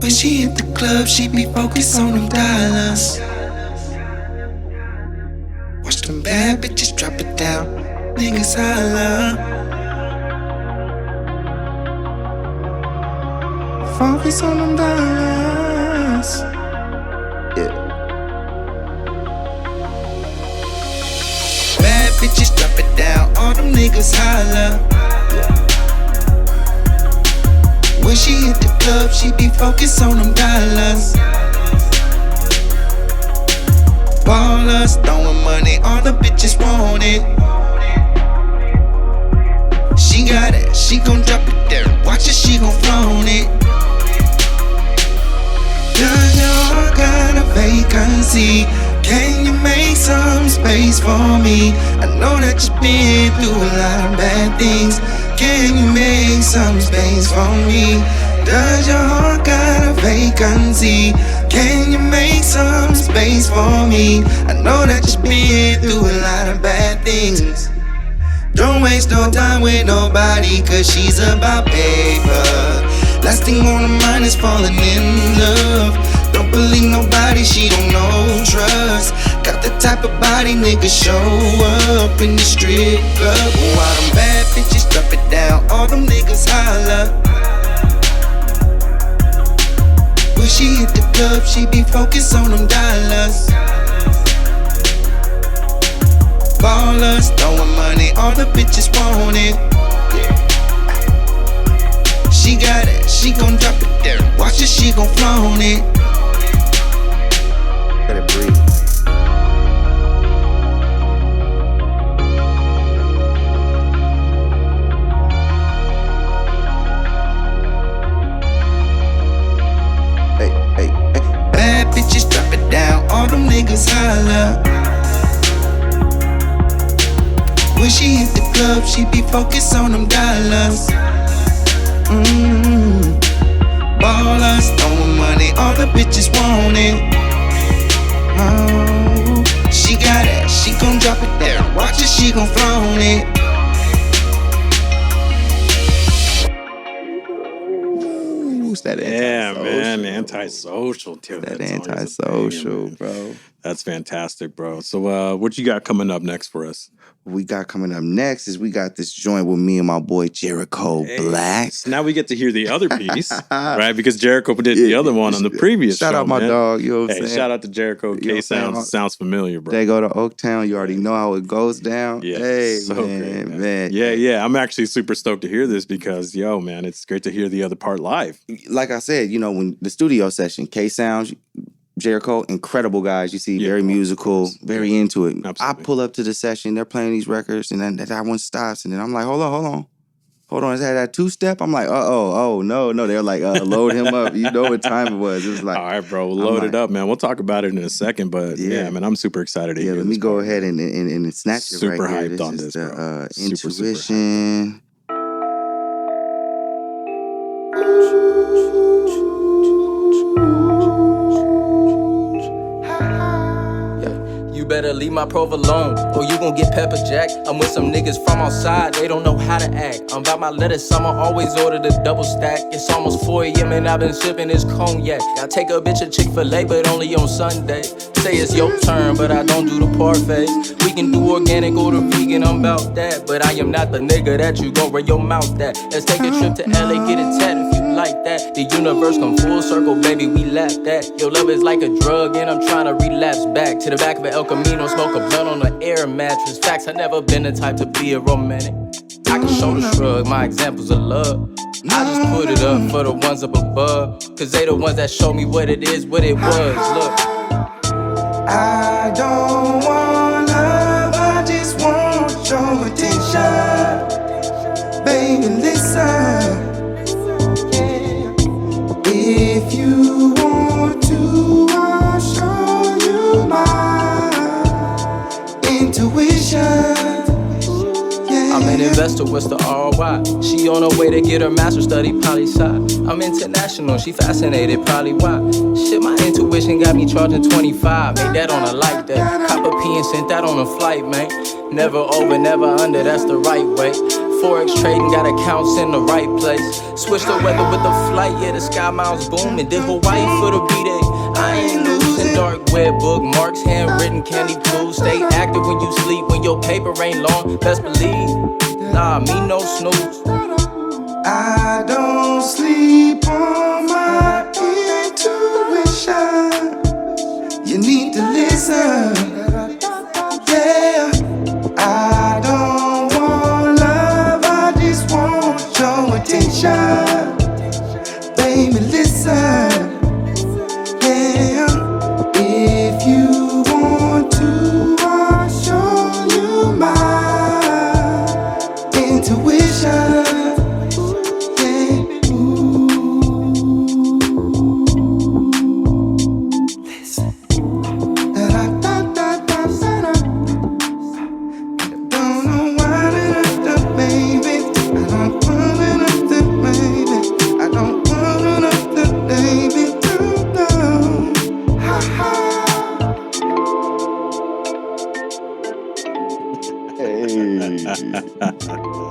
When she hit the club, she be focused on them dollars. Watch them bad bitches drop it down, niggas holla. Focus on them dollars. Yeah. Bad bitches drop it down, all them niggas holla. When she hit the club, she be focused on them dollars. Ballers, throwing money, all the bitches want it. She got it, she gon' drop it there. Watch it, she gon' flaunt it. Does your heart got a vacancy? Can you make some space for me? I know that you've been through a lot of bad things. Can you make some space for me? Does your heart got a vacancy? Can you make some space for me? I know that you've been through a lot of bad things. Don't waste no time with nobody, cause she's about paper. Last thing on her mind is falling in love. Don't believe nobody, she don't know trust. Got the type of body niggas show up in the strip club. While them bad bitches drop it down, all them niggas holla. When she hit the club, she be focused on them dollars. Ballers, throwing money, all the bitches want it. She got it, she gon' drop it there. Watch it, she gon' flaunt it. Let it breathe. Hey, hey, hey. Bad bitches drop it down, all them niggas holla. When she hit the club, she be focused on them dollars. Ballers, throwing money, all the bitches want it. Oh, she got it, she gon' drop it there. Watch it, she gon' flaunt it. Ooh, that yeah, man, Antisocial. Dude, that Antisocial, bro. That's fantastic, bro. So what you got coming up next for us? What we got coming up next is we got this joint with me and my boy Jeriko, Blaq. So now we get to hear the other piece, right? Because Jeriko did the other one on the previous show. Shout out my dog, you know what I'm saying? Shout out to Jeriko. K sounds familiar, bro. They go to Oaktown, you already know how it goes down. Yeah, hey, so man, great, man. Yeah. I'm actually super stoked to hear this because, yo, man, it's great to hear the other part live. Like I said, you know, when the studio session, K Sounds, Jeriko, incredible guys. You see, very musical, very into it. Absolutely. I pull up to the session, they're playing these records, and then that one stops, and then I'm like, hold on. Is that two-step? I'm like, no. They're like, load him up. You know what time it was. It was like, all right, bro, load it up, man. We'll talk about it in a second, but yeah man, I'm super excited to hear this. Let me go ahead and snatch it super right here. Hyped on this, bro. Intuition. Better leave my prov alone, or you gon' get pepper jack. I'm with some niggas from outside, they don't know how to act. I'm about my lettuce, I'ma always order the double stack. It's almost 4 a.m. and I've been sipping this cognac. I take a bitch a Chick-fil-A, but only on Sunday. Say it's your turn, but I don't do the parfaits. We can do organic or the vegan, I'm about that. But I am not the nigga that you gon' run your mouth at. Let's take a trip to LA, get it tat if you like that. The universe come full circle, baby, we laugh that. Your love is like a drug and I'm trying to relapse back to the back of an El Camino, smoke a blunt on an air mattress. Facts, I never been the type to be a romantic. I can show the shrug, my examples of love. I just put it up for the ones up above, cause they the ones that show me what it is, what it was. Look, I don't want love, I just want your attention. Baby, listen. If you want to, I'll show you my intuition. I'm an investor, what's the ROI? She on her way to get her master's study poli-sci. I'm international, she fascinated, probably why. Shit, my intuition got me charging 25. Made that on a light day. Cop a P and sent that on a flight, man. Never over, never under, that's the right way. Forex trading, got accounts in the right place. Switch the weather with the flight, yeah, the sky miles booming. Did Hawaii for the B-Day. I ain't losing. Dark web bookmarks, handwritten candy clues. Stay active when you sleep, when your paper ain't long. Best believe, nah, me no snooze. I don't sleep on my intuition. You need to listen. Yeah, I don't want love, I just want your attention. Baby, listen. Yeah, if you want to, I'll show you my intuition. Yeah, ooh. Listen. Da-da-da-da-da-da-da. Don't know why da-da-da, baby. I don't want da-da-da, baby. I don't want da-da-da, baby. No. Ha ha.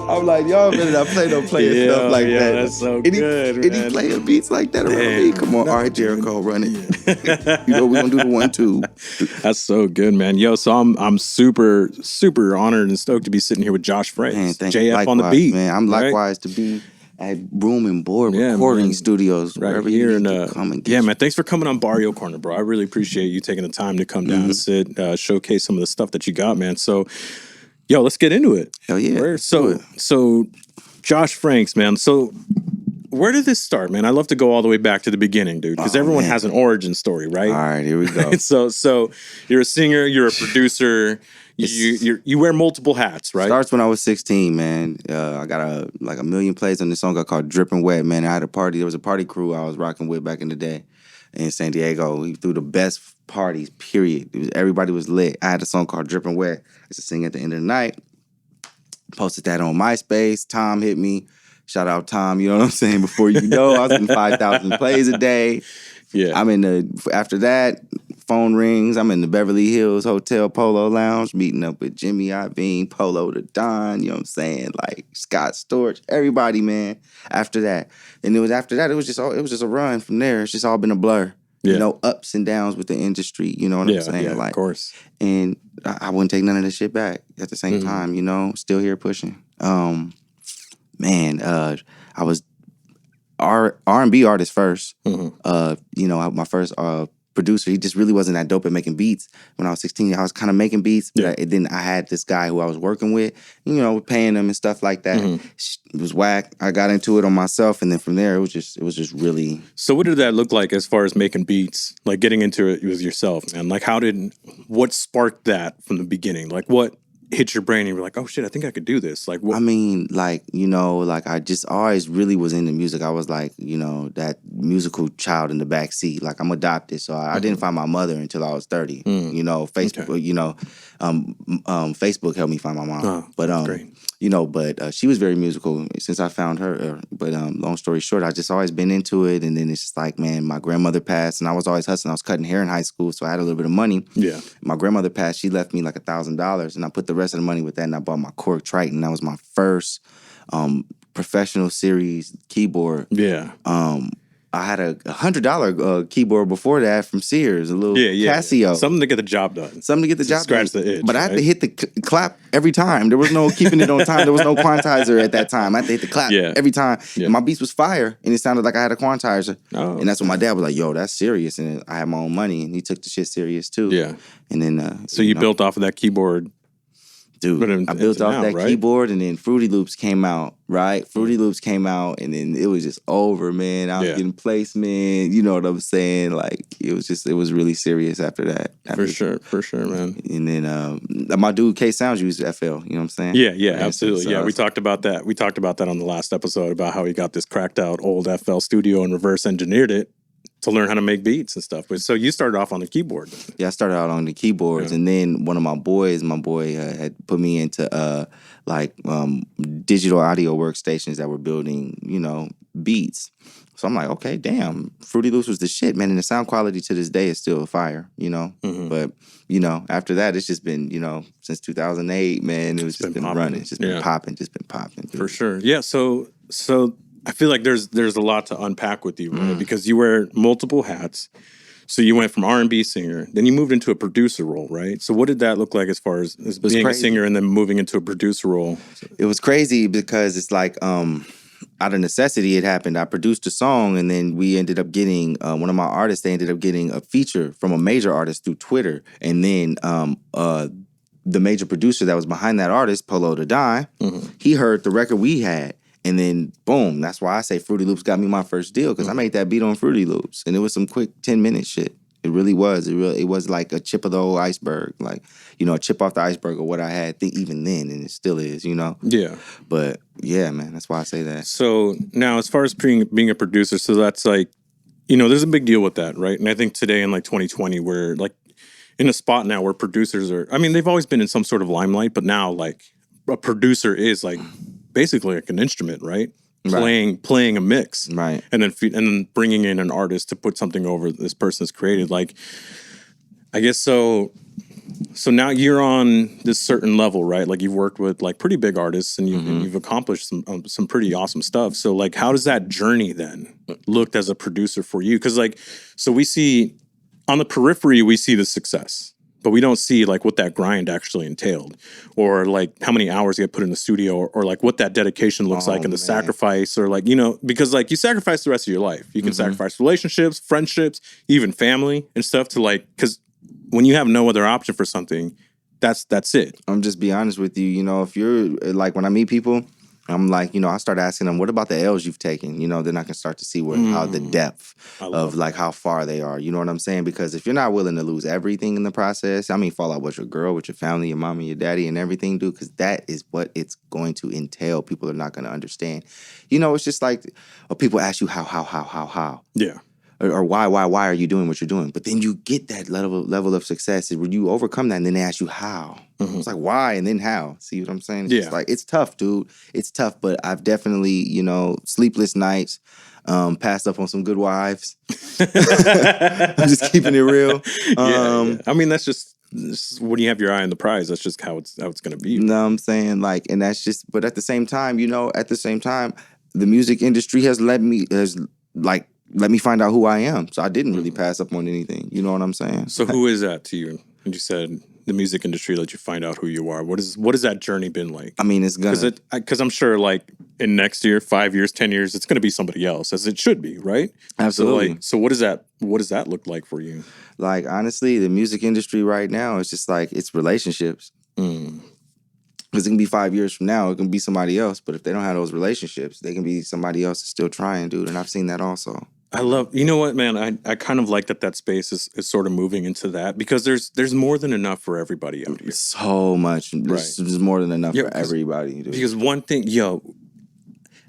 I'm like, y'all better not play no playing stuff like that. That's so any, good, Any man. player beats like that around me? Come on, all right, Jeriko, run it. You know we're gonna do the 1-2. That's so good, man. Yo, so I'm super honored and stoked to be sitting here with Josh Man, Franks, thank you. JF Likewise, on the beat. man. I'm right? likewise to be at Room and Board Yeah, recording man. studios, Right wherever here you in need to come and get yeah, you. man. Thanks for coming on Barrio Corner, bro. I really appreciate you taking the time to come down and sit, showcase some of the stuff that you got, man. So, yo, let's get into it. Hell yeah. Where- let's do so it. Josh Franks, man. So where did this start, man? I love to go all the way back to the beginning, dude, because Oh, everyone man. has an origin story, right? All right, here we go. So you're a singer, you're a producer, you wear multiple hats, right? Starts when I was 16, man. I got a million plays on this song called Drippin' Wet, man. I had a party. There was a party crew I was rocking with back in the day in San Diego. We threw the best parties, period. Everybody was lit. I had a song called Drippin' Wet. I used to sing at the end of the night. Posted that on MySpace. Tom hit me. Shout out Tom, you know what I'm saying? Before you know, I was getting 5,000 plays a day. Yeah. I'm after that, phone rings. I'm in the Beverly Hills Hotel Polo Lounge, meeting up with Jimmy Iovine, Polo the Don, you know what I'm saying? Like Scott Storch, everybody, man. After that. And it was just a run from there. It's just all been a blur. Yeah. You know, ups and downs with the industry, you know what I'm saying? Yeah, like, of course. and I wouldn't take none of this shit back at the same time, you know, still here pushing. I was R&B artist first. You know, my first producer, he just really wasn't that dope at making beats. When I was 16, I was kind of making beats, but then I had this guy who I was working with, you know, paying him and stuff like that. It was whack. I got into it on myself, and then from there, it was just really. So what did that look like as far as making beats, like getting into it with yourself, man? Like what sparked that from the beginning? Like what hit your brain and you were like, oh shit, I think I could do this? Like what? I mean, like, you know, like I just always really was into music. I was like, you know, that musical child in the back seat. Like I'm adopted, so I didn't find my mother until I was 30. You know, Facebook, you know, Facebook helped me find my mom. Great. You know, but she was very musical since I found her. But long story short, I just always been into it. And then it's just like, man, my grandmother passed and I was always hustling. I was cutting hair in high school, so I had a little bit of money. Yeah. My grandmother passed. She left me like $1,000 and I put the rest of the money with that and I bought my Korg Triton. That was my first professional series keyboard. Yeah. I had a $100 keyboard before that from Sears, a little Casio. Something to get the job done. Something to get the job scratch done. the itch. But I had to hit the clap every time. There was no keeping it on time. There was no quantizer at that time. I had to hit the clap every time. Yeah. And my beats was fire, and it sounded like I had a quantizer. Oh, and that's when my dad was like, yo, that's serious. And I had my own money, and he took the shit serious too. Yeah. And then... so you built off of that keyboard. Dude, I built off that keyboard, and then Fruity Loops came out, right? Fruity Loops came out, and then it was just over, man. I was getting placement, you know what I'm saying? Like, it was really serious after that. For sure, man. And then my dude K Sounds used FL, you know what I'm saying? Yeah, absolutely. So we talked about that. We talked about that on the last episode about how he got this cracked out old FL studio and reverse engineered it to learn how to make beats and stuff. But so you started off on the keyboard. Yeah, I started out on the keyboards, and then one of my boy had put me into digital audio workstations that were building, you know, beats So I'm like, okay, damn, Fruity Loops was the shit, man. And the sound quality to this day is still fire, you know? But, you know, after that, it's just been, you know, since 2008, man, it's just been running. It's just been popping, dude. For sure. Yeah, so I feel like there's a lot to unpack with you, right? Because you wear multiple hats. So you went from R&B singer, then you moved into a producer role, right? So what did that look like as far as being a singer and then moving into a producer role? It was crazy because it's like out of necessity it happened. I produced a song and then we ended up getting, one of my artists, they ended up getting a feature from a major artist through Twitter. And then the major producer that was behind that artist, Polo to Die, he heard the record we had. And then, boom, that's why I say Fruity Loops got me my first deal, because I made that beat on Fruity Loops. And it was some quick 10-minute shit. It really was. It was like a chip of the old iceberg. Like, you know, a chip off the iceberg of what I had even then, and it still is, you know? Yeah. But, yeah, man, that's why I say that. So, now, as far as being a producer, so that's like, you know, there's a big deal with that, right? And I think today in, like, 2020, we're, like, in a spot now where producers are, I mean, they've always been in some sort of limelight, but now, like, a producer is, like, basically like an instrument, right? Playing a mix, right? And then bringing in an artist to put something over this person has created. Like, I guess so. So now you're on this certain level, right? Like you've worked with like pretty big artists, and you've accomplished some pretty awesome stuff. So like, how does that journey then look as a producer for you? Because like, so we see on the periphery, we see the success. But we don't see like what that grind actually entailed, or like how many hours you get put in the studio, or like what that dedication looks like, and the sacrifice, or like, you know, because like you sacrifice the rest of your life. You can sacrifice relationships, friendships, even family and stuff to like, because when you have no other option for something, that's it. I'm just be honest with you. You know, if you're like, when I meet people, I'm like, you know, I start asking them, what about the L's you've taken? You know, then I can start to see how the depth of like how far they are. You know what I'm saying? Because if you're not willing to lose everything in the process, I mean, fall out with your girl, with your family, your mom and your daddy and everything, dude, because that is what it's going to entail. People are not going to understand. You know, it's just like, people ask you how. Yeah. Or why are you doing what you're doing? But then you get that level of success when you overcome that, and then they ask you how. It's like, why and then how? See what I'm saying? It's just like, it's tough, dude. It's tough, but I've definitely, you know, sleepless nights, passed up on some good wives. I'm just keeping it real. Yeah. I mean, that's just when you have your eye on the prize, that's just how it's going to be. You know what I'm saying? Like, and that's just, but at the same time, you know, the music industry has let me find out who I am. So I didn't really pass up on anything. You know what I'm saying? So who is that to you? And you said the music industry let you find out who you are. What has that journey been like? I mean, it's gonna... Because I'm sure like in next year, 5 years, 10 years, it's going to be somebody else, as it should be, right? Absolutely. So what does that look like for you? Like, honestly, the music industry right now is just like, it's relationships. Because it can be 5 years from now, it can be somebody else. But if they don't have those relationships, they can be somebody else that's still trying, dude. And I've seen that also. You know what, man? I kind of like that space is sort of moving into that, because there's more than enough for everybody out here. So much. There's more than enough for everybody, dude. Because one thing,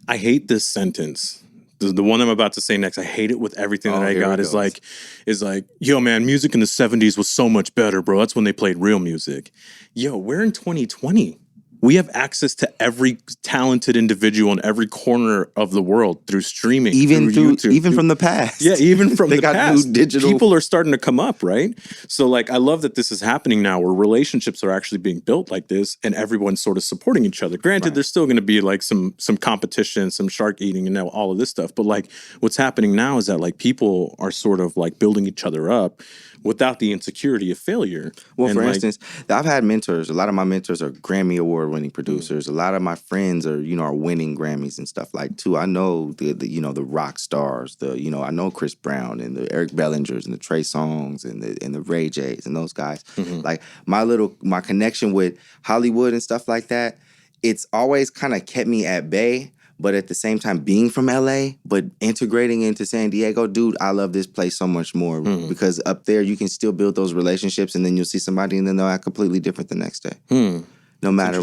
I hate this sentence. The one I'm about to say next, I hate it with everything that I got. Is like, yo, man, music in the 70s was so much better, bro. That's when they played real music. Yo, we're in 2020. We have access to every talented individual in every corner of the world through streaming, even through YouTube, even from the past. Yeah, even from the got past. New digital. People are starting to come up, right? So, like, I love that this is happening now, where relationships are actually being built like this, and everyone's sort of supporting each other. Granted, there's still going to be like some competition, some shark eating, and all of this stuff. But like, what's happening now is that like people are sort of like building each other up without the insecurity of failure. Well, for instance, I've had mentors. A lot of my mentors are Grammy Award-winning producers. A lot of my friends are winning Grammys and stuff like too. I know the rock stars. I know Chris Brown and the Eric Bellingers and the Trey Songz and the Ray J's and those guys. Like my connection with Hollywood and stuff like that, it's always kind of kept me at bay. But at the same time, being from LA, but integrating into San Diego, dude, I love this place so much more because up there you can still build those relationships, and then you'll see somebody and then they'll act completely different the next day. No matter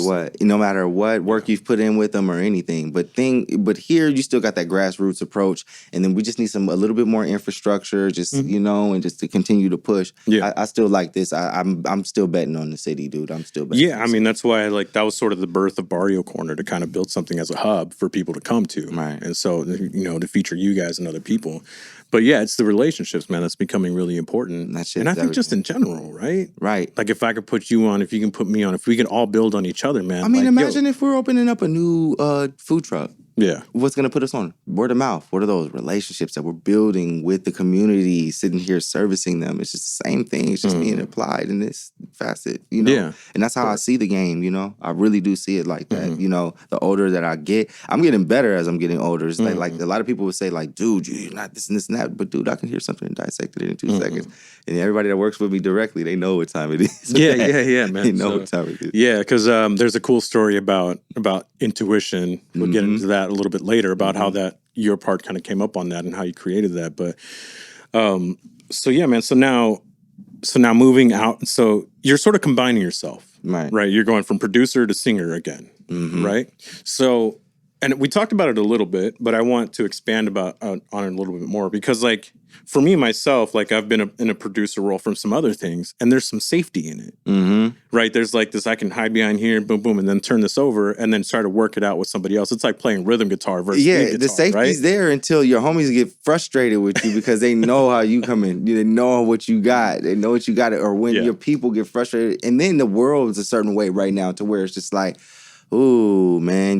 what work you've put in with them or anything. But here you still got that grassroots approach, and then we just need a little bit more infrastructure, just and just to continue to push. Yeah. I still like this. I'm still betting on the city, dude. I'm still betting. Yeah, I mean that's why that was sort of the birth of Barrio Corner, to kind of build something as a hub for people to come to, right? And so to feature you guys and other people. But yeah, it's the relationships, man, that's becoming really important. And I think everything. Just in general, right? Right. Like if I could put you on, if you can put me on, if we can all build on each other, man. I mean, imagine if we're opening up a new food truck. Yeah. What's going to put us on? Word of mouth. What are those relationships that we're building with the community, sitting here servicing them? It's just the same thing. It's just being applied in this facet, Yeah. And that's how I see the game, I really do see it like that. The older that I get, I'm getting better as I'm getting older. It's like a lot of people would say, like, dude, you're not this and this and that. But, dude, I can hear something and dissect it in 2 seconds. And everybody that works with me directly, they know what time it is. Yeah, man. They know what time it is. Yeah, because there's a cool story about intuition. We'll get into that a little bit later, about how that your part kind of came up on that and how you created that. But so yeah, man. So now moving out. So you're sort of combining yourself, right? You're going from producer to singer again, right? So, and we talked about it a little bit, but I want to expand on it a little bit more, because like for me myself, like I've been in a producer role from some other things, and there's some safety in it, right? There's like this, I can hide behind here, boom, boom, and then turn this over, and then try to work it out with somebody else. It's like playing rhythm guitar versus lead guitar, the safety's there until your homies get frustrated with you because they know how you come in. They know what you got. They know what you got, or when your people get frustrated, and then the world is a certain way right now to where it's just like, ooh, man,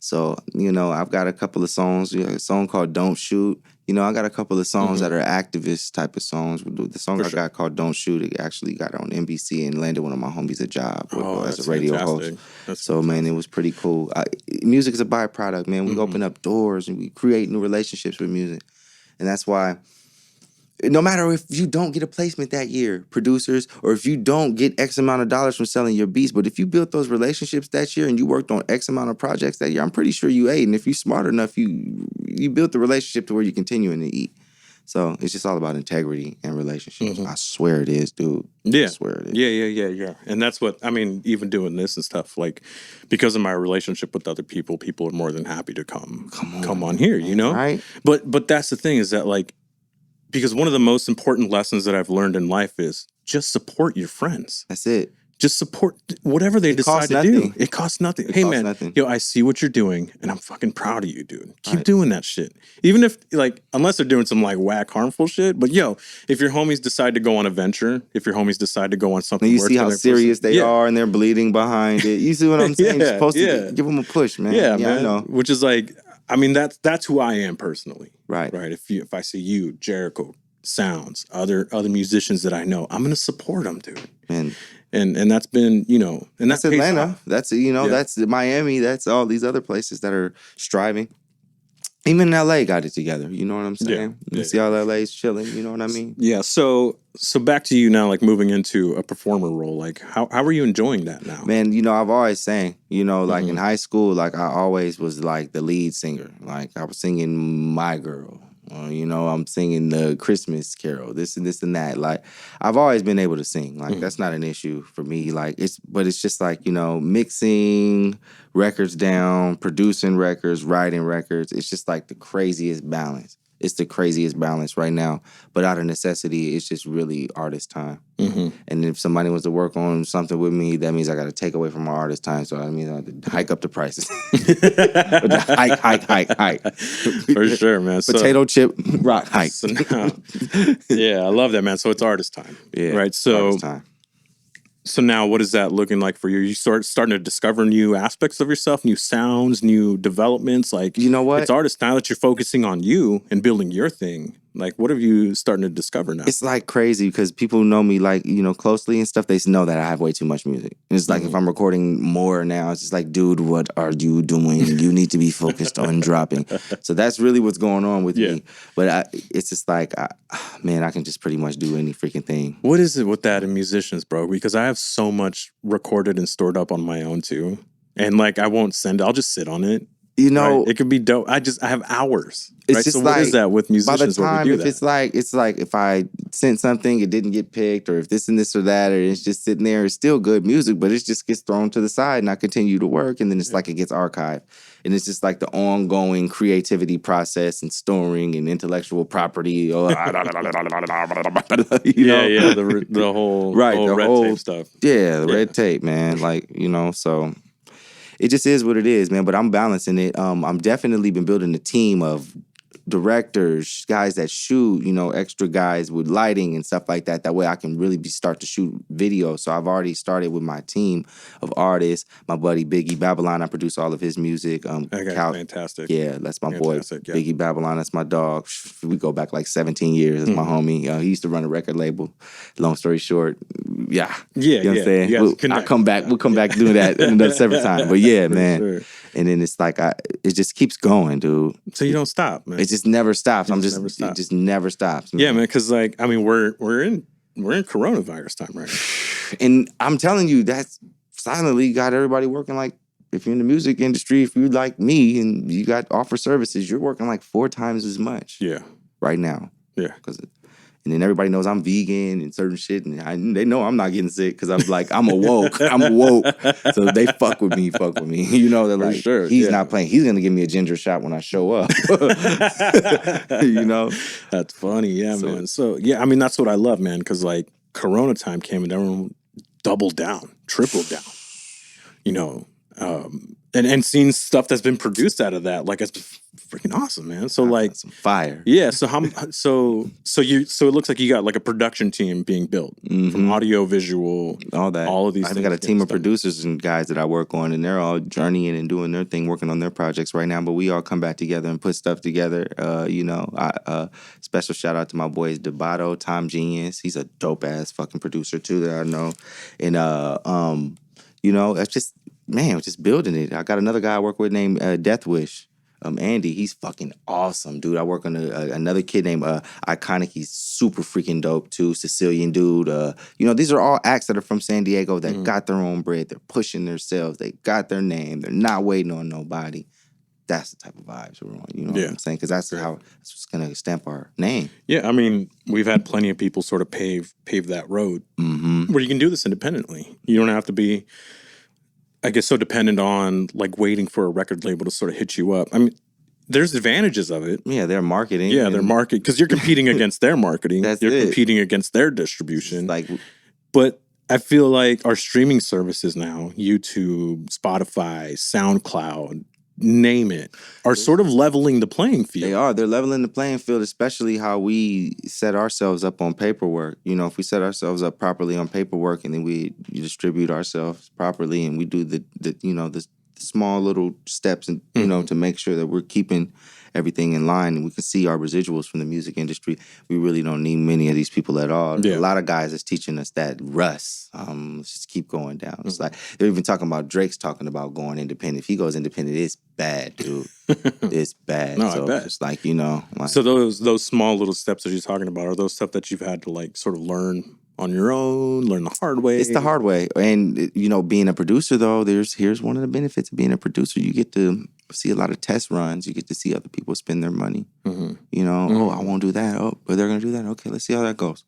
So, I've got a couple of songs. A song called Don't Shoot. I got a couple of songs that are activist type of songs. The song I got called Don't Shoot, it actually got on NBC and landed one of my homies a job as a radio host. So, man, it was pretty cool. Music is a byproduct, man. We open up doors and we create new relationships with music. And that's why, no matter if you don't get a placement that year, producers, or if you don't get X amount of dollars from selling your beats, but if you built those relationships that year and you worked on X amount of projects that year, I'm pretty sure you ate. And if you're smart enough, you built the relationship to where you're continuing to eat. So it's just all about integrity and relationships. I swear it is, dude. Yeah. I swear it is. Yeah. And that's what, I mean, even doing this and stuff, like, because of my relationship with other people are more than happy to come on here, Right. But that's the thing, is that, like, because one of the most important lessons that I've learned in life is just support your friends. That's it. Just support whatever they decide to do. It costs nothing. Hey, man, I see what you're doing, and I'm fucking proud of you, dude. Keep doing that shit. Even if, like, unless they're doing some, like, whack, harmful shit. But, if your homies decide to go on a venture, if your homies decide to go on something, and you see how serious they are, and they're bleeding behind it. You see what I'm saying? You're supposed to give them a push, man. Yeah, man. I know. Which is like, I mean, that's who I am personally. Right. If I see you, Jeriko, Sounds, other musicians that I know, I'm gonna support them, dude. And that's been, and that's Atlanta. That's that's Miami. That's all these other places that are striving. Even LA got it together. You know what I'm saying? You see how LA's chilling. You know what I mean? Yeah. So back to you now, like moving into a performer role. Like, how are you enjoying that now? Man, I've always sang. Like in high school, like I always was like the lead singer. Like I was singing My Girl. I'm singing the Christmas Carol, this and that. Like, I've always been able to sing. Like, that's not an issue for me. Like, it's just like, mixing records down, producing records, writing records. It's just like the craziest balance. It's the craziest balance right now. But out of necessity, it's just really artist time. And if somebody wants to work on something with me, that means I got to take away from my artist time. So I mean, I have to hike up the prices. hike. For sure, man. Potato chip rock hike. So now, yeah, I love that, man. So it's artist time. Yeah. Right. So artist time. So now what is that looking like for you? You starting to discover new aspects of yourself, new sounds, new developments. Like, you know what? It's artist now that you're focusing on you and building your thing. Like, what have you starting to discover now? It's like crazy because people who know me like, closely and stuff, they know that I have way too much music. And it's like if I'm recording more now, it's just like, dude, what are you doing? You need to be focused on dropping. So that's really what's going on with me. But it's just like, man, I can just pretty much do any freaking thing. What is it with that in musicians, bro? Because I have so much recorded and stored up on my own too. And like, I won't send it. I'll just sit on it. You know, right? It could be dope. I have hours. It's right? just So like, what is that with musicians? by the time, where we do if that? it's like if I sent something, it didn't get picked, or if this and this or that, or it's just sitting there, it's still good music, but it just gets thrown to the side, and I continue to work, and then it's like it gets archived, and it's just like the ongoing creativity process and storing and intellectual property. You know? Yeah, the whole Right, whole the red whole tape stuff. Yeah, the red tape, man. Like, you know, so it just is what it is, man. But I'm balancing it. I'm definitely been building a team of directors, guys that shoot, you know, extra guys with lighting and stuff like that. That way I can really start to shoot video. So I've already started with my team of artists. My buddy Biggie Babylon, I produce all of his music. Fantastic. Yeah, that's my Fantastic, boy. yeah. Biggie Babylon, that's my dog. We go back like 17 years. That's my homie. He used to run a record label. Long story short, yeah. You know what I'm saying? I'll come back. We'll come back and do that another separate time. But yeah, man. Sure. And then it's like it just keeps going, dude. So you don't stop, man. It just never stops. It Just never stops. Man. Yeah, man. Because like, I mean, we're in coronavirus time right now. And I'm telling you, that's silently got everybody working like. If you're in the music industry, if you like me and you got offer services, you're working like 4 times as much. Yeah. Right now. Yeah. And then everybody knows I'm vegan and certain shit, and they know I'm not getting sick because I'm like I'm awoke. So they fuck with me. You know, they're like, sure, he's not playing. He's gonna give me a ginger shot when I show up. You know, that's funny. Yeah, man. So yeah, I mean that's what I love, man. Because like Corona time came and everyone doubled down, tripled down. You know, and seeing stuff that's been produced out of that, like it's freaking awesome, man. So like some fire. Yeah. So so it looks like you got like a production team being built from audio, visual, all that. All of these. I've got a team of producers and guys that I work on, and they're all journeying and doing their thing, working on their projects right now. But we all come back together and put stuff together. You know, special shout out to my boys Debato, Tom Genius. He's a dope ass fucking producer too that I know, and you know, that's just. Man, just building it. I got another guy I work with named Death Wish. Andy, he's fucking awesome, dude. I work on another kid named Iconic. He's super freaking dope, too. Sicilian dude. You know, these are all acts that are from San Diego that got their own bread. They're pushing themselves. They got their name. They're not waiting on nobody. That's the type of vibes we're on. You know what I'm saying? Because that's what's going to stamp our name. Yeah, I mean, we've had plenty of people sort of pave that road where you can do this independently. You don't have to be... I guess so dependent on like waiting for a record label to sort of hit you up. I mean, there's advantages of it. Yeah, their marketing. Yeah, their market because you're competing against their marketing. You're competing against their distribution. But I feel like our streaming services now, YouTube, Spotify, SoundCloud, name it, are sort of leveling the playing field. They are. They're leveling the playing field, especially how we set ourselves up on paperwork. You know, if we set ourselves up properly on paperwork and then we distribute ourselves properly and we do the small little steps and you know to make sure that we're keeping everything in line and we can see our residuals from the music industry, we really don't need many of these people at all. Yeah. A lot of guys is teaching us that Russ. Let's just keep going down. It's like they're even talking about Drake's talking about going independent. If he goes independent, it's bad, dude. It's bad. No, so I bet. It's like, you know. Like, so those small little steps that you're talking about are those stuff that you've had to like sort of learn on your own, learn the hard way. It's the hard way. And, you know, being a producer, though, here's one of the benefits of being a producer. You get to see a lot of test runs. You get to see other people spend their money. You know, I won't do that. Oh, but they're going to do that. Okay, let's see how that goes.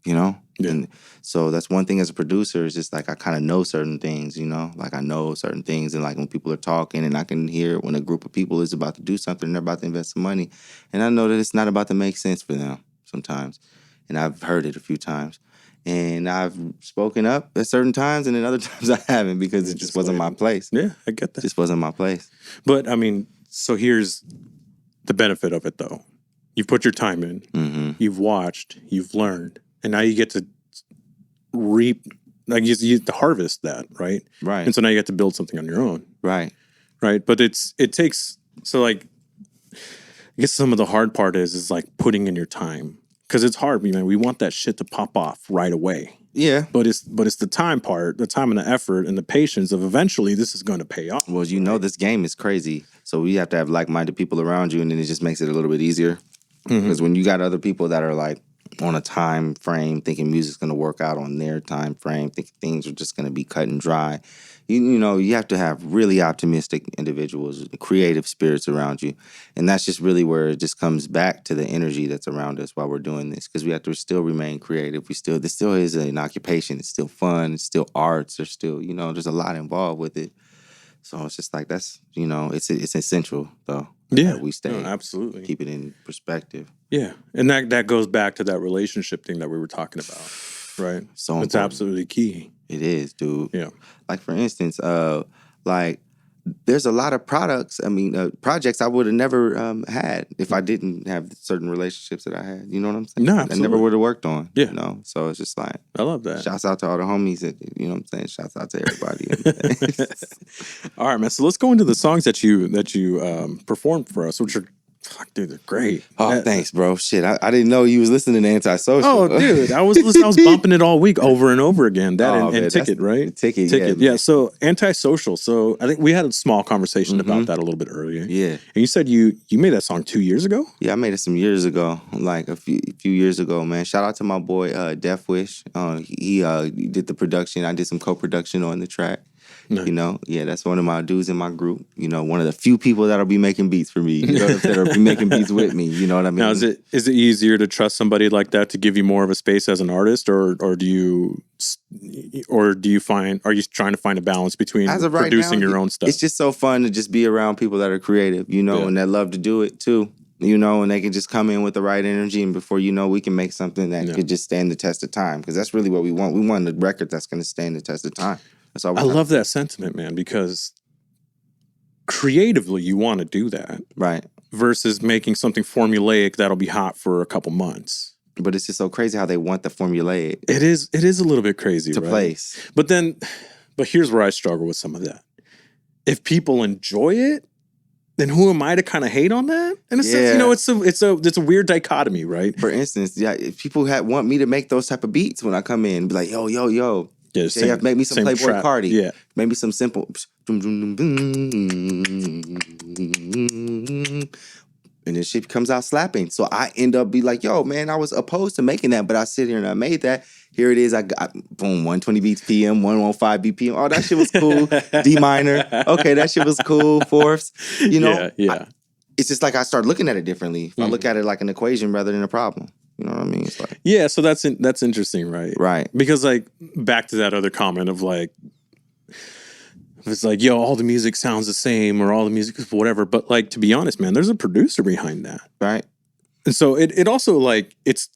You know? Yeah. And so that's one thing as a producer is just like I kind of know certain things, you know? Like I know certain things and like when people are talking and I can hear when a group of people is about to do something, they're about to invest some money. And I know that it's not about to make sense for them sometimes. And I've heard it a few times. And I've spoken up at certain times, and then other times I haven't because it just wasn't my place. Yeah, I get that. It just wasn't my place. But, I mean, so here's the benefit of it, though. You've put your time in. You've watched. You've learned. And now you get to reap, like you get to harvest that, right? Right. And so now you get to build something on your own. Right. Right. But it takes, so like, I guess some of the hard part is like putting in your time. Because it's hard, man. We want that shit to pop off right away. Yeah. But it's the time part, the time and the effort and the patience of eventually this is going to pay off. Well, you know, this game is crazy. So you have to have like-minded people around you, and then it just makes it a little bit easier. Because when you got other people that are like, on a time frame, thinking music's going to work out on their time frame, thinking things are just going to be cut and dry. You know, you have to have really optimistic individuals, creative spirits around you. And that's just really where it just comes back to the energy that's around us while we're doing this, because we have to still remain creative. This still is an occupation. It's still fun. It's still arts. There's still, you know, there's a lot involved with it. So it's just like, that's, you know, it's essential, though. Yeah, that we stay. No, absolutely. Keep it in perspective. Yeah, and that goes back to that relationship thing that we were talking about, right? So it's important. absolutely key. It is, dude. Yeah. Like, for instance, like, there's a lot of projects I would have never had if I didn't have certain relationships that I had. You know what I'm saying? No, I absolutely. never would have worked on. Yeah. You know? So it's just like, I love that. shouts out to all the homies that, you know what I'm saying? Shouts out to everybody. All right, man. So let's go into the songs that you performed for us, which are, fuck, dude, they're great. Oh, thanks, bro. Shit, I didn't know you was listening to Antisocial. Oh, dude, I was bumping it all week over and over again. That Oh, and man, Ticket, right? Ticket, Yeah. So Antisocial. So I think we had a small conversation about that a little bit earlier. Yeah. And you said you made that song 2 years ago? Yeah, I made it some years ago, like a few years ago, man. Shout out to my boy Death Wish. He did the production. I did some co-production on the track. Nice. You know, yeah, that's one of my dudes in my group. You know, one of the few people that'll be making beats for me. You know, that'll be making beats with me. You know what I mean? Now, is it easier to trust somebody like that to give you more of a space as an artist, or do you find, are you trying to find a balance between producing your own stuff? It's just so fun to just be around people that are creative, you know, and that love to do it too. You know, and they can just come in with the right energy, and before you know, we can make something that could just stand the test of time. Because that's really what we want. We want a record that's going to stand the test of time. That's all. I love that sentiment, man, because creatively you want to do that, right? Versus making something formulaic that'll be hot for a couple months. But it's just so crazy how they want the formulaic. It is a little bit crazy to place. But here's where I struggle with some of that. If people enjoy it, then who am I to kind of hate on that? In a sense, you know, it's a weird dichotomy, right? For instance, if people want me to make those type of beats when I come in, be like, yo. Yeah, make me some Playboy trap. Cardi. Yeah. Maybe some simple. And then shit comes out slapping. So I end up be like, yo, man, I was opposed to making that, but I sit here and I made that. Here it is. I got, boom, 120 beats PM, 115 BPM. Oh, that shit was cool. D minor. Okay, that shit was cool. Fourths. You know? Yeah. It's just like I start looking at it differently. If I look at it like an equation rather than a problem. You know what I mean? It's like, yeah, so that's interesting, right? Right. Because, like, back to that other comment of, like, it's like, yo, all the music sounds the same or all the music is whatever. But, like, to be honest, man, there's a producer behind that. Right. And so it also, like, it's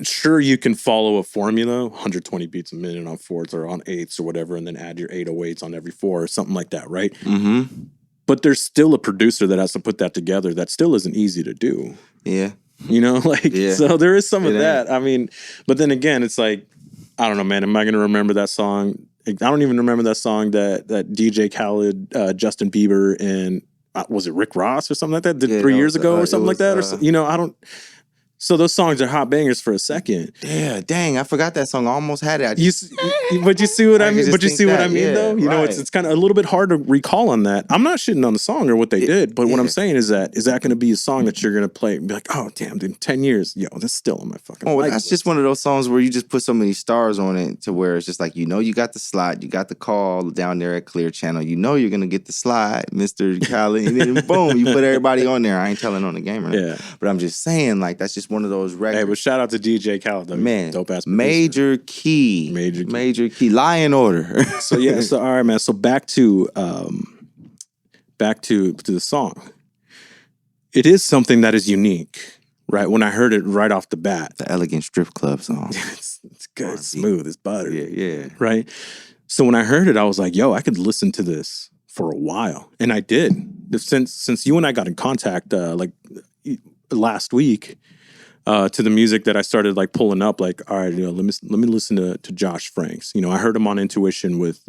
sure you can follow a formula, 120 beats a minute on fourths or on eighths or whatever, and then add your 808s on every four or something like that, right? Mm-hmm. But there's still a producer that has to put that together. That still isn't easy to do. Yeah. You know, like, so there is some of that. I mean, but then again, it's like, I don't know, man, am I going to remember that song? I don't even remember that song that DJ Khaled, Justin Bieber, and was it Rick Ross or something like that? Did 3 years ago or something like that? Or, you know, I don't. So those songs are hot bangers for a second. Yeah, dang, I forgot that song. I almost had it. But you see what I mean? But you see what I mean, though? You know, right. it's kind of a little bit hard to recall on that. I'm not shitting on the song or what they did, but what I'm saying is that going to be a song that you're going to play and be like, oh, damn, in 10 years, yo, that's still on my fucking Oh, that's just one of those songs where you just put so many stars on it to where it's just like, you know, you got the slot, you got the call down there at Clear Channel. You know you're going to get the slide, Mr. Khaled, and then boom, you put everybody on there. I ain't telling on the game or nothing. But I'm just saying, like, that's just one of those records. Hey, but shout out to DJ Khaled, though. Man, dope ass producer. Major key. Lie in order. So all right, man. So back to the song. It is something that is unique, right? When I heard it right off the bat, the elegant strip club song. it's good, it's smooth, it's butter. Yeah. Right. So when I heard it, I was like, yo, I could listen to this for a while, and I did. Since you and I got in contact, like last week. To the music that I started like pulling up, like, all right, you know, let me listen to Josh Franks. You know, I heard him on Intuition with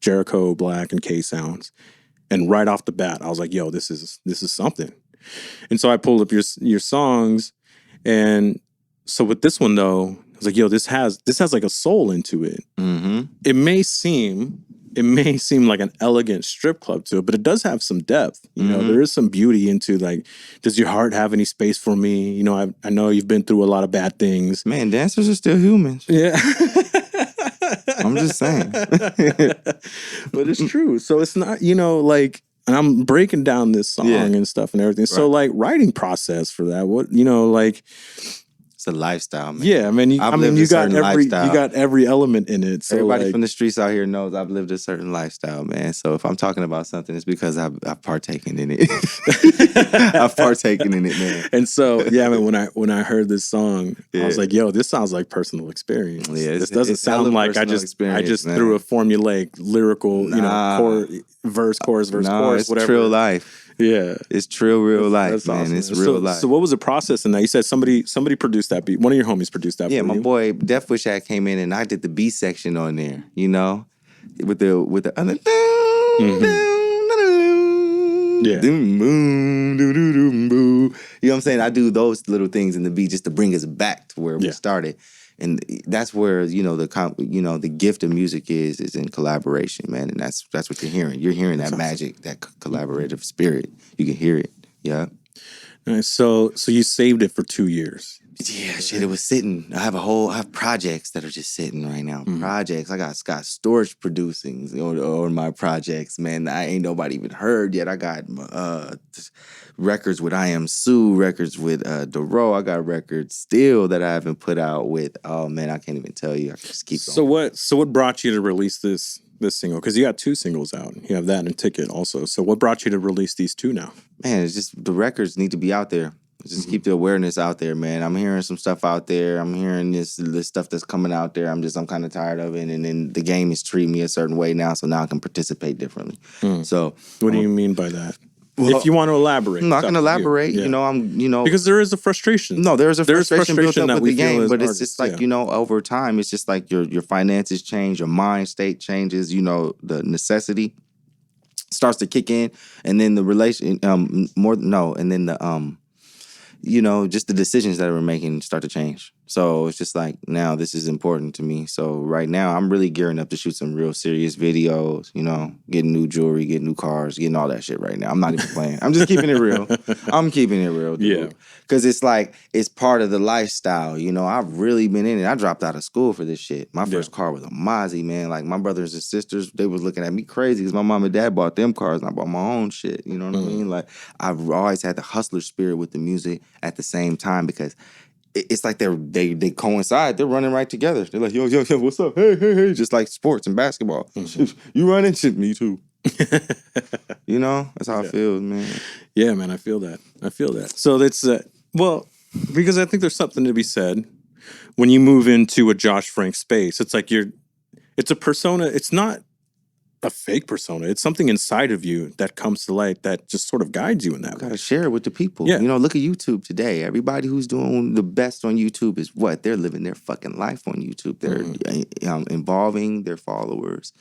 Jeriko, Blaq, and K Sounds, and right off the bat, I was like, yo, this is something. And so I pulled up your songs, and so with this one though, was like, yo, this has like a soul into it. It may seem like an elegant strip club to it, but it does have some depth. You know, there is some beauty into like, does your heart have any space for me? You know, I know you've been through a lot of bad things. Man, dancers are still humans. Yeah. I'm just saying. But it's true. So it's not, you know, like, and I'm breaking down this song and stuff and everything. So like writing process for that, what, you know, like, it's a lifestyle, man. Yeah, man. You got every element in it. So everybody like, from the streets out here knows I've lived a certain lifestyle, man. So if I'm talking about something, it's because I've partaken in it. I've partaken in it, man. And so yeah, man. When I heard this song, I was like, yo, this sounds like personal experience. Yeah, this doesn't sound like I just threw a formulaic lyrical, you know, chorus, chorus, it's whatever. Trill life. Yeah, it's trill real life, that's man. awesome. It's real life. So what was the process in that? You said somebody produced that beat. One of your homies produced that. Yeah, for my you. boy Def Wish Hat came in and I did the B section on there. You know, with the other. Yeah. You know what I'm saying? I do those little things in the beat just to bring us back to where we started. And that's where, you know, the gift of music is in collaboration, man. And that's what you're hearing. You're hearing that magic, that collaborative spirit. You can hear it. Yeah. Nice. So you saved it for 2 years. Yeah, shit, it was sitting. I have projects that are just sitting right now. Projects. I got storage producing on my projects, man. I ain't nobody even heard yet. I got records with I Am Sue, records with Doro. I got records still that I haven't put out with. Oh man, I can't even tell you. I can just keep going. So what brought you to release this single? Because you got 2 singles out. You have that and Ticket also. So what brought you to release these 2 now? Man, it's just the records need to be out there. Just keep the awareness out there, man. I'm hearing some stuff out there. I'm hearing this stuff that's coming out there. I'm kind of tired of it. And then the game is treating me a certain way now, so now I can participate differently. So what do you mean by that? Well, if you want to elaborate. I'm not going to elaborate. You know, because there is a frustration. No, there is a frustration built up with the game, but it's just like, yeah. you know, over time, it's just like your finances change, your mind state changes, you know, the necessity starts to kick in, and then the you know, just the decisions that we're making start to change. So it's just like, now this is important to me. So right now I'm really gearing up to shoot some real serious videos, you know, getting new jewelry, getting new cars, getting all that shit right now. I'm not even playing. I'm just keeping it real. I'm keeping it real, dude. Yeah. Because it's like, it's part of the lifestyle. You know, I've really been in it. I dropped out of school for this shit. My first car was a Mozzie, man. Like, my brothers and sisters, they was looking at me crazy because my mom and dad bought them cars and I bought my own shit. You know what I mean? Like, I've always had the hustler spirit with the music at the same time, because it's like they coincide. They're running right together. They're like, yo, what's up? Hey. Just like sports and basketball. You running? Shit, me too. You know? That's how it feels, man. Yeah, man, I feel that. So that's, well, because I think there's something to be said when you move into a Josh Frank space. It's like it's a persona. It's not a fake persona. It's something inside of you that comes to light that just sort of guides you in that way. Gotta share it with the people. Yeah. You know, look at YouTube today. Everybody who's doing the best on YouTube is what? They're living their fucking life on YouTube. They're involving their followers.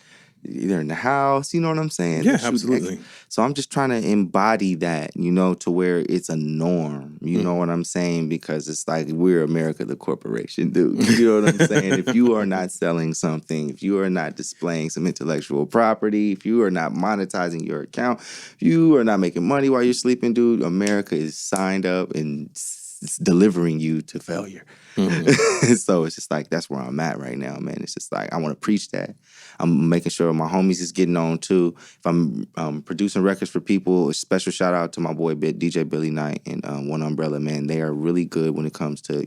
They're in the house, you know what I'm saying? Yeah, absolutely. So I'm just trying to embody that, you know, to where it's a norm. You know what I'm saying? Because it's like, we're America, the corporation, dude. You know what I'm saying? If you are not selling something, if you are not displaying some intellectual property, if you are not monetizing your account, if you are not making money while you're sleeping, dude, America is signed up and it's delivering you to failure. So it's just like, that's where I'm at right now, man. It's just like, I want to preach that. I'm making sure my homies is getting on too. If I'm producing records for people, a special shout out to my boy DJ Billy Knight and One Umbrella, man. They are really good when it comes to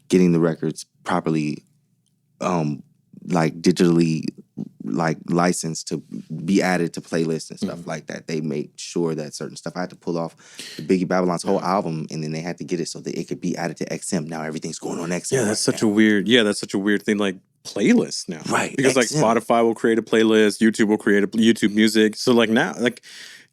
getting the records properly, like digitally, like licensed to be added to playlists and stuff like that. They make sure that certain stuff. I had to pull off the Biggie Babylon's whole album, and then they had to get it so that it could be added to XM. Now everything's going on XM. Yeah, that's such a weird thing, like playlists now. Right. Because XM. like Spotify will create a playlist, YouTube will create a YouTube Music. So like now, like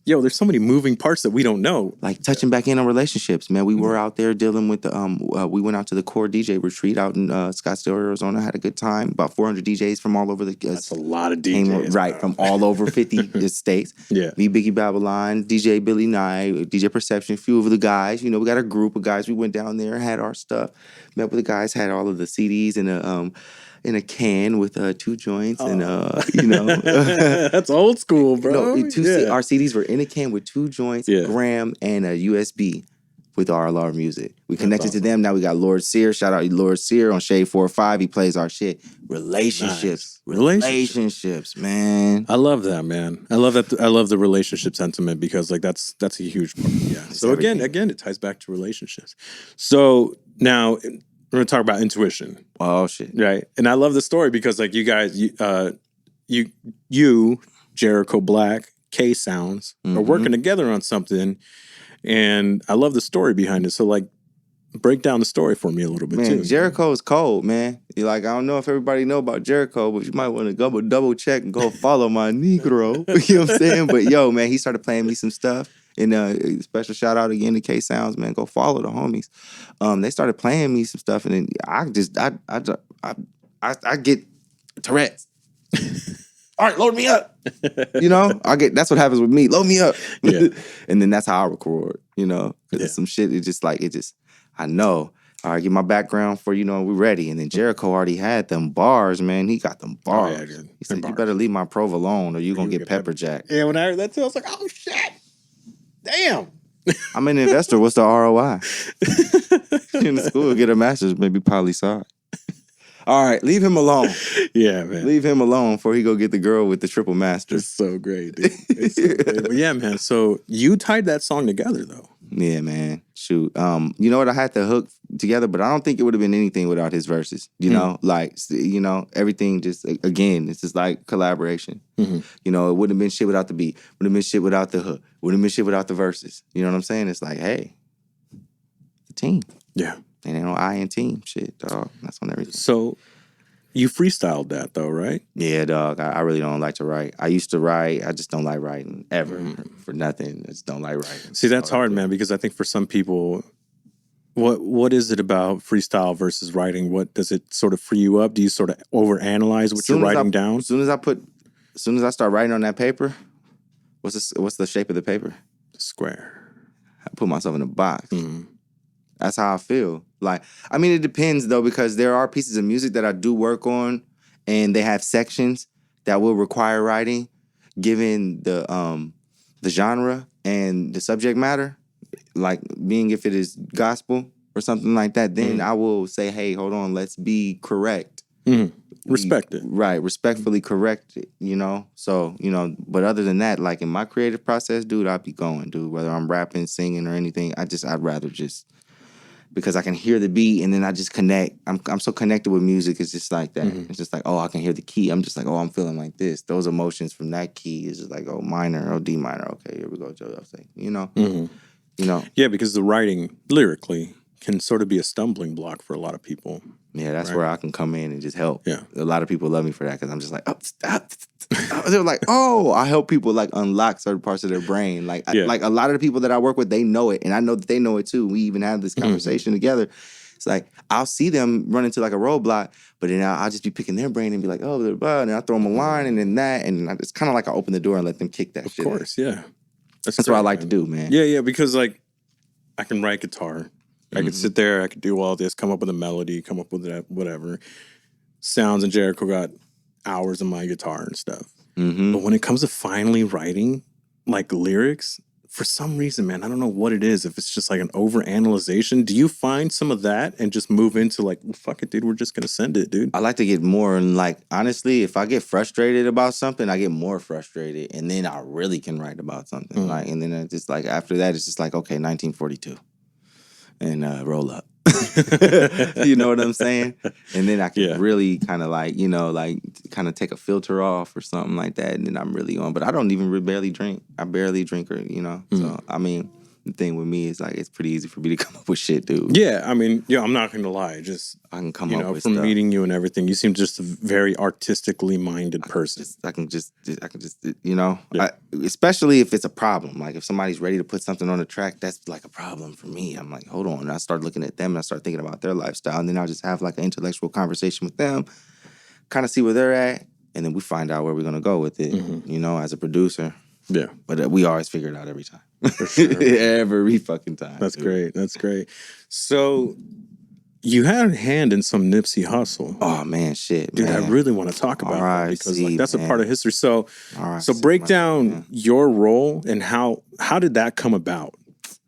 yo, there's so many moving parts that we don't know. Like touching back in on relationships, man. We were out there dealing with the we went out to the core DJ retreat out in Scottsdale, Arizona. Had a good time. About 400 DJs from all over the. That's a lot of DJs, right, from all over 50 states. Yeah, me, Biggie Babylon, DJ Billy Nye, DJ Perception, a few of the guys. You know, we got a group of guys. We went down there, had our stuff, met with the guys, had all of the CDs in a can with 2 joints and you know. That's old school, bro. No, our CDs were in a can with 2 joints, gram, and a USB with our music. We connected to them. Now we got Lord Sear. Shout out to Lord Sear on Shade 4-5. He plays our shit. Relationships. Nice. Relationships, man. I love that, man. I love that. I love the relationship sentiment because like that's a huge part. Yeah. So again, it ties back to relationships. So now we're gonna talk about intuition. Oh shit! Right, and I love the story because like you guys, you Jeriko, Blaq, K Sounds are working together on something, and I love the story behind it. So like, break down the story for me a little bit too. Jeriko is cold, man. You're like, I don't know if everybody know about Jeriko, but you might want to go double check and go follow my Negro. You know what I'm saying? But yo, man, he started playing me some stuff. And special shout out again to K Sounds, man. Go follow the homies. They started playing me some stuff, and then I get Tourette's. All right, load me up. You know, that's what happens with me. Load me up. Yeah. And then that's how I record. You know, because some shit. I know. All right, get my background for, you know, we're ready. And then Jeriko already had them bars, man. He got them bars. Oh, yeah, he said, you better leave my Prov alone or you're going to get pepper jacked. Yeah, when I heard that too, I was like, oh, shit. Damn. I'm an investor. What's the ROI? In the school, get a master's, maybe poli-sci. All right, leave him alone. Yeah, man. Leave him alone before he go get the girl with the triple master. It's so great, dude. It's so great. But yeah, man. So you tied that song together, though. Yeah, man. Shoot. You know what? I had to hook together, but I don't think it would have been anything without his verses. You know, like, you know, everything just, again, it's just like collaboration. Mm-hmm. You know, it wouldn't have been shit without the beat. Wouldn't have been shit without the hook. Wouldn't have been shit without the verses. You know what I'm saying? It's like, hey, the team. Yeah. And no I in team shit, dog. That's on everything. So you freestyled that, though, right? Yeah, dog. I really don't like to write. I used to write. I just don't like writing ever for nothing. I just don't like writing. See, that's hard, man, because I think for some people, what is it about freestyle versus writing? What does it sort of free you up? Do you sort of overanalyze what you're writing down? As soon as I start writing on that paper, what's the shape of the paper? Square. I put myself in a box. Mm-hmm. That's how I feel. Like, I mean, it depends though, because there are pieces of music that I do work on, and they have sections that will require writing, given the genre and the subject matter. Like, being if it is gospel or something like that, then I will say, hey, hold on, let's be correct. Respect it. Right, respectfully correct it, you know? So, you know, but other than that, like in my creative process, dude, I'd be going, dude. Whether I'm rapping, singing, or anything, I'd rather just, because I can hear the beat and then I just connect. I'm so connected with music, it's just like that. Mm-hmm. It's just like, oh, I can hear the key. I'm just like, oh, I'm feeling like this. Those emotions from that key is just like, oh, minor, oh, D minor. Okay, here we go, Joe. You know? Mm-hmm. You know? Yeah, because the writing, lyrically, can sort of be a stumbling block for a lot of people. Yeah, that's where I can come in and just help. Yeah. A lot of people love me for that because I'm just like, oh, stop. They're like, oh, I help people like unlock certain parts of their brain. Like, like a lot of the people that I work with, they know it. And I know that they know it too. We even have this conversation together. It's like, I'll see them run into like a roadblock, but then I'll just be picking their brain and be like, oh, blah, and I throw them a line and then that. And it's kind of like I open the door and let them kick that shit. Of course, yeah. That's great, what I like to do, man. Yeah, because like I can write guitar. I could sit there, I could do all this, come up with a melody, come up with that, whatever. Sounds and Jeriko got hours of my guitar and stuff. Mm-hmm. But when it comes to finally writing, like lyrics, for some reason, man, I don't know what it is. If it's just like an overanalyzation, do you find some of that and just move into like, well, fuck it, dude, we're just going to send it, dude? I like to get more, and like, honestly, if I get frustrated about something, I get more frustrated, and then I really can write about something. Mm-hmm. Like, and then it's just like, after that, it's just like, okay, 1942. And roll up. You know what I'm saying? And then I can really kind of like, you know, like kind of take a filter off or something like that. And then I'm really on. But I don't even barely drink. I barely drink, or, you know. So, I mean, the thing with me is like it's pretty easy for me to come up with shit, dude. Yeah, I mean, I'm not gonna lie. Just I can come up with from stuff. meeting you and everything, you seem just a very artistically minded person. I can just, you know, Yeah. especially if it's a problem. Like if somebody's ready to put something on the track, that's like a problem for me. I'm like, hold on. And I start looking at them and I start thinking about their lifestyle. And then I'll just have like an intellectual conversation with them, kind of see where they're at. And then we find out where we're going to go with it, you know, as a producer. Yeah. But we always figure it out every time. For sure. Every fucking time. That's dude. great. That's great. So you had a hand in some Nipsey Hussle. Oh, man, shit, Dude, man. I really want to talk about that because like that's a part of history. So break down your role and how did that come about?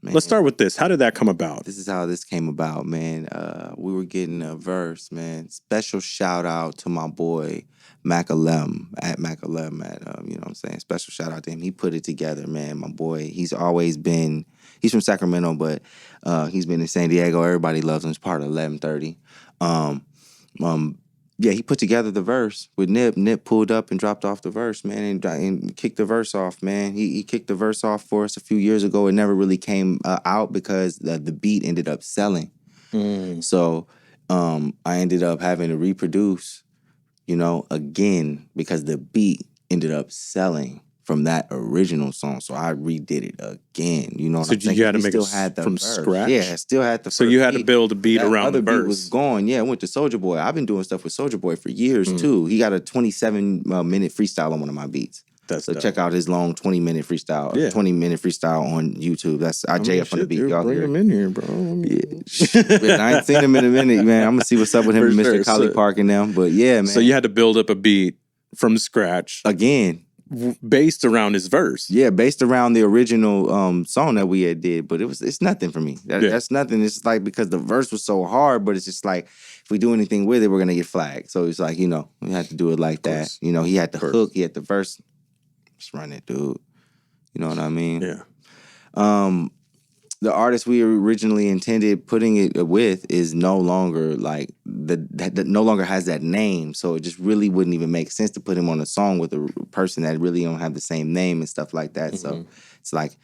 Man. Let's start with this. How did that come about? This is how this came about, man. We were getting a verse, man. Special shout out to my boy Macalem at you know what I'm saying? Special shout out to him. He put it together, man. My boy, he's from Sacramento, but he's been in San Diego. Everybody loves him. He's part of 1130. Yeah, he put together the verse with Nip. Nip pulled up and dropped off the verse, man, and kicked the verse off, man. He kicked the verse off for us a few years ago. It never really came out because the beat ended up selling. So I ended up having to reproduce, you know, again, because the beat ended up selling from that original song. So I redid it again. You know what I'm saying? So you had to We make still it had the from verse. scratch? Yeah, still had the So first you had to beat. build a beat That around other the verse. beat was gone. Yeah, I went to Soulja Boy. I've been doing stuff with Soulja Boy for years, too. He got a 27-minute freestyle on one of my beats. So dope. check out his long 20-minute freestyle. 20-minute freestyle on YouTube. That's JF on the beat. Dude, Y'all bring hear him it. in here, bro. Yeah. I ain't seen him in a minute, man. I'm going to see what's up with him For and Mr. sure. Collie So- Park and them. But yeah, man. So you had to build up a beat from scratch Again. based around his verse. Yeah, based around the original song that we had did, but it's nothing for me. That's nothing. It's like because the verse was so hard, but it's just like if we do anything with it, we're gonna get flagged. So it's like, you know, we had to do it like that. You know, he had the hook, he had the verse. Just run it, dude. You know what I mean? Yeah. The artist we originally intended putting it with is no longer like that no longer has that name. So it just really wouldn't even make sense to put him on a song with a person that really don't have the same name and stuff like that. So it's like.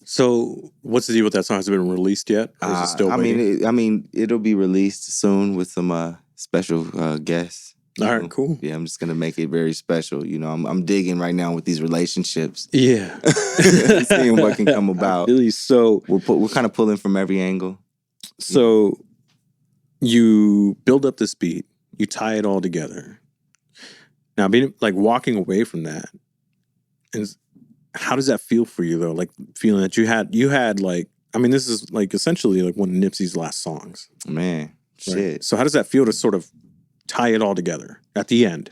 So what's the deal with that song? Has it been released yet? Or is it still waiting? I mean, it'll be released soon with some special guests. All right, cool. Yeah, I'm just gonna make it very special. You know, I'm digging right now with these relationships. Yeah. Seeing what can come about. Really? So we're kind of pulling from every angle. So you build up this beat, you tie it all together. Now, being like walking away from that, and how does that feel for you though? Like feeling that you had like, I mean, this is like essentially like one of Nipsey's last songs. Man, shit. Right? So how does that feel to sort of tie it all together at the end?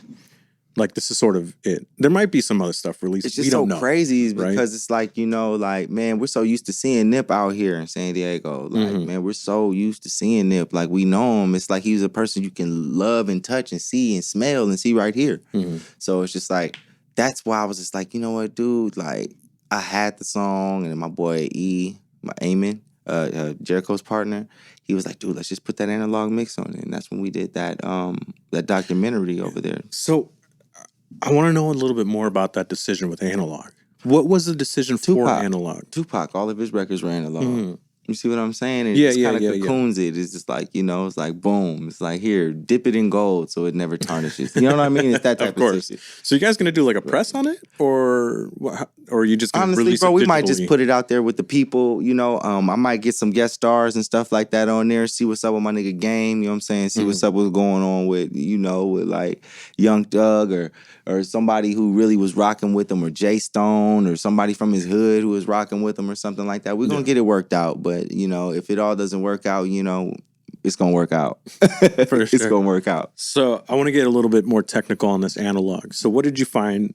Like this is sort of it. There might be some other stuff released. It's just we don't so know, crazy because right? it's like, you know, like, man, we're so used to seeing Nip out here in San Diego. Like, man, we're so used to seeing Nip. Like, we know him. It's like he's a person you can love and touch and see and smell and see right here. So it's just like, that's why I was just like, you know what, dude? Like, I had the song and then my boy Eamon, Jeriko's partner, he was like, dude, let's just put that analog mix on it. And that's when we did that documentary over there. So I want to know a little bit more about that decision with analog. What was the decision for analog? Tupac, all of his records were analog. You see what I'm saying? And Yeah, it just kind of yeah. cocoons it. It's just like, you know, it's like boom. It's like, here, dip it in gold so it never tarnishes. You know what I mean? It's that type of course. shit. So you guys gonna do like a press on it, or are you just gonna Honestly, release bro, it we might just digitally? put it out there with the people. You know, I might get some guest stars and stuff like that on there. See what's up with my nigga Game. You know what I'm saying? See what's up with going on with, you know, with like Young Thug or somebody who really was rocking with him, or Jay Stone, or somebody from his hood who was rocking with him, or something like that. We're gonna get it worked out. But you know, if it all doesn't work out, you know, it's gonna work out. For It's sure. gonna work out. So I want to get a little bit more technical on this analog. So what did you find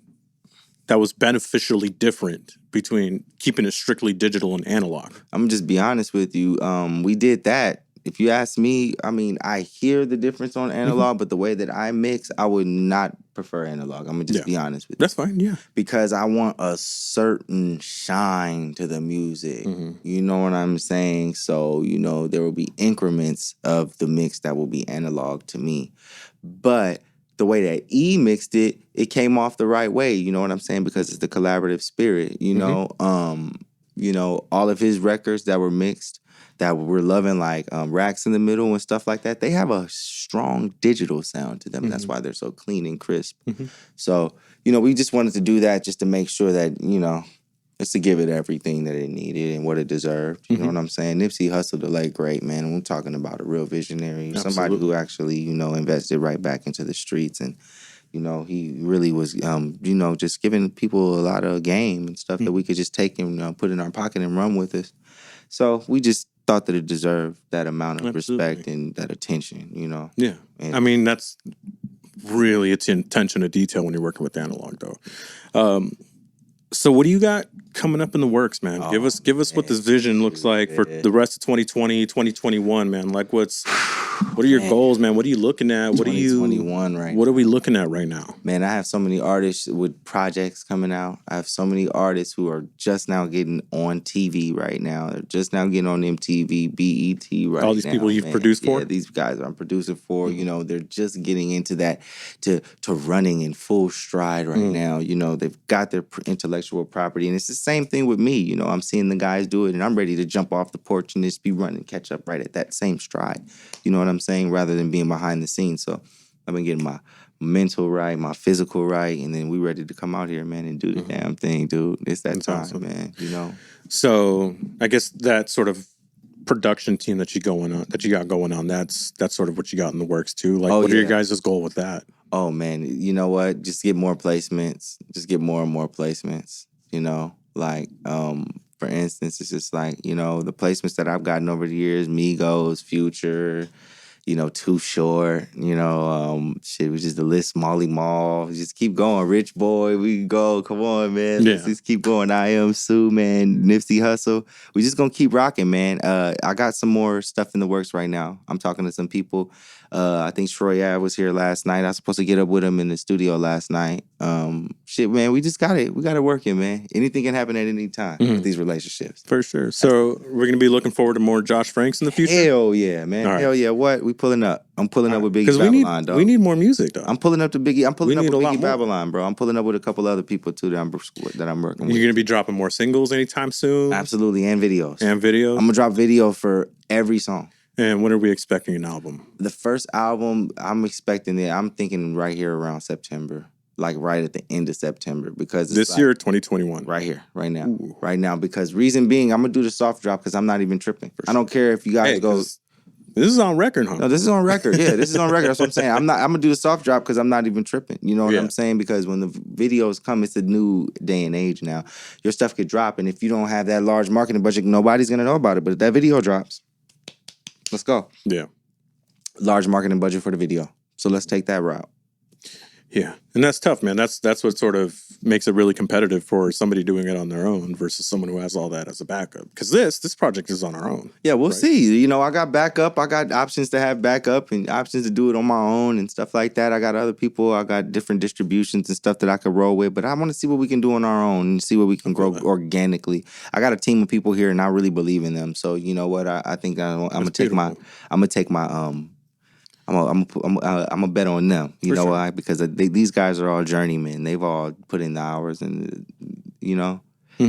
that was beneficially different between keeping it strictly digital and analog? I'm gonna just be honest with you. We did that. If you ask me, I mean, I hear the difference on analog, but the way that I mix, I would not prefer analog. I'm gonna just be honest with you. That's fine, yeah. Because I want a certain shine to the music. You know what I'm saying? So, you know, there will be increments of the mix that will be analog to me. But the way that E mixed it came off the right way. You know what I'm saying? Because it's the collaborative spirit, you know? all of his records that were mixed, that we're loving, like Racks in the Middle and stuff like that, they have a strong digital sound to them. And that's why they're so clean and crisp. So, we just wanted to do that just to make sure that, it's to give it everything that it needed and what it deserved. You know what I'm saying? Nipsey Hussle, the late great, man. We're talking about a real visionary. Absolutely. Somebody who actually, invested right back into the streets. And, he really was, just giving people a lot of game and stuff that we could just take and put in our pocket and run with us. So we just thought that it deserved that amount of respect and that attention, Yeah. And, I mean, that's really attention to detail when you're working with analog, though. So what do you got coming up in the works, man? Give us what this vision looks like for the rest of 2020, 2021, man. Like what are your goals, man? What are you looking at? What are you 2021 right What now. are we looking at right now? Man, I have so many artists with projects coming out. I have so many artists who are just now getting on TV right now. They're just now getting on MTV, BET right now. All these people you've produced for? Yeah, these guys I'm producing for, they're just getting into that to running in full stride right now. They've got their intellectual property. And it's the same thing with me. I'm seeing the guys do it and I'm ready to jump off the porch and just be running, catch up right at that same stride. You know what I'm saying? Rather than being behind the scenes. So I've been getting my mental right, my physical right, and then we ready to come out here, man, and do the damn thing, dude. It's that time, awesome. man. So I guess that sort of production team that you got going on, that's sort of what you got in the works too. Like, what are your guys' goal with that? Oh man, you know what? Just get more placements. Just get more and more placements. For instance, it's just like, the placements that I've gotten over the years, Migos, Future, Too Short, we just the list, Molly Mall, just keep going. Rich Boy, we can go. Come on, man. Let's just keep going. I Am Sue, man. Nipsey Hussle. We just gonna keep rocking, man. I got some more stuff in the works right now. I'm talking to some people. I think Troy Ave was here last night. I was supposed to get up with him in the studio last night. Man, we just got it. We got it working, man. Anything can happen at any time with these relationships. For sure. So we're going to be looking forward to more Josh Franks in the future? Hell yeah, man. All Hell yeah. What? We pulling up. I'm pulling up with Biggie Babylon, dog. We need more music, though. I'm pulling up with Biggie Babylon, bro. I'm pulling up with a couple other people, too, that I'm working with. You're going to be dropping more singles anytime soon? Absolutely, and videos. I'm going to drop video for every song. And when are we expecting an album? The first album, I'm expecting it. I'm thinking right here around September. Like right at the end of September. Because this year, 2021. Right here, right now. Ooh. Right now. Because reason being, I'm going to do the soft drop because I'm not even tripping. I don't care if you guys go... This is on record, huh? No, this is on record. Yeah, this is on record. That's what I'm saying. I'm going to do the soft drop because I'm not even tripping. You know what I'm saying? Because when the videos come, it's a new day and age now. Your stuff could drop. And if you don't have that large marketing budget, nobody's going to know about it. But if that video drops... Let's go. Yeah. Large marketing budget for the video. So let's take that route. Yeah. And that's tough, man. That's what sort of makes it really competitive for somebody doing it on their own versus someone who has all that as a backup. Because this project is on our own. Yeah, we'll see. I got backup. I got options to have backup and options to do it on my own and stuff like that. I got other people. I got different distributions and stuff that I could roll with. But I want to see what we can do on our own and see what we can grow organically. I got a team of people here and I really believe in them. So you know what? I think I'm gonna take my I'm gonna bet on them. You know why? Because these guys are all journeymen. They've all put in the hours, and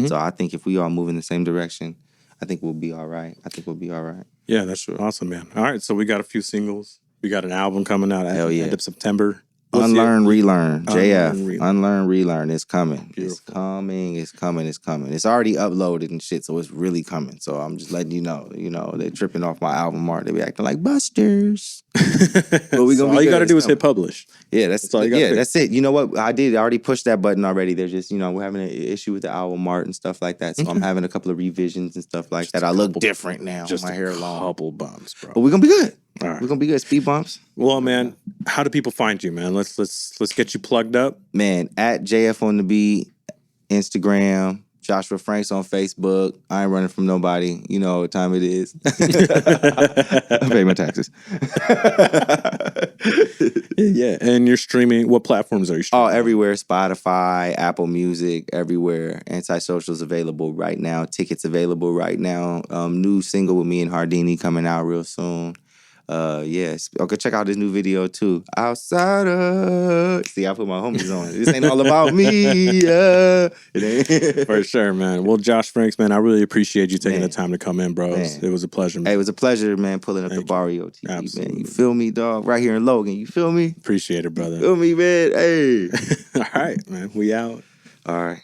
So I think if we all move in the same direction, I think we'll be all right. Yeah, that's awesome, man. All right, so we got a few singles. We got an album coming out at the end of September. Unlearn, relearn. JF. Unlearn, relearn. It's coming. Beautiful. It's coming. It's already uploaded and shit, so it's really coming. So I'm just letting you know. They're tripping off my album art. They be acting like busters. But we gonna all you got to do is hit publish. Yeah, that's all you got. Yeah, that's it. You know what? I already pushed that button already. They're just, we're having an issue with the album art and stuff like that. So I'm having a couple of revisions and stuff like that. I look different now. Just my hair long. Couple bumps, bro. But we're gonna be good. All right. We're gonna be good. Speed bumps. Well, man, how do people find you, man? Let's get you plugged up. Man, at JF on the beat, Instagram, Joshua Franks on Facebook. I ain't running from nobody. You know what time it is. I pay my taxes. Yeah, and you're streaming. What platforms are you streaming? Oh, everywhere. Spotify, Apple Music, everywhere. Antisocial's available right now. Tickets available right now. New single with me and Hardini coming out real soon. Yes. Okay, check out this new video too. Outsider. See, I put my homies on it. This ain't all about me. It ain't. For sure, man. Well, Josh Franks, man, I really appreciate you taking Man. the time to come in, bro. It was a pleasure, Hey, man. it was a pleasure, man, pulling up the Barrio TV, Absolutely. man. You feel me, dog? Right here in Logan. You feel me? Appreciate it, brother. Feel me, man? Hey. All right, man. We out. All right.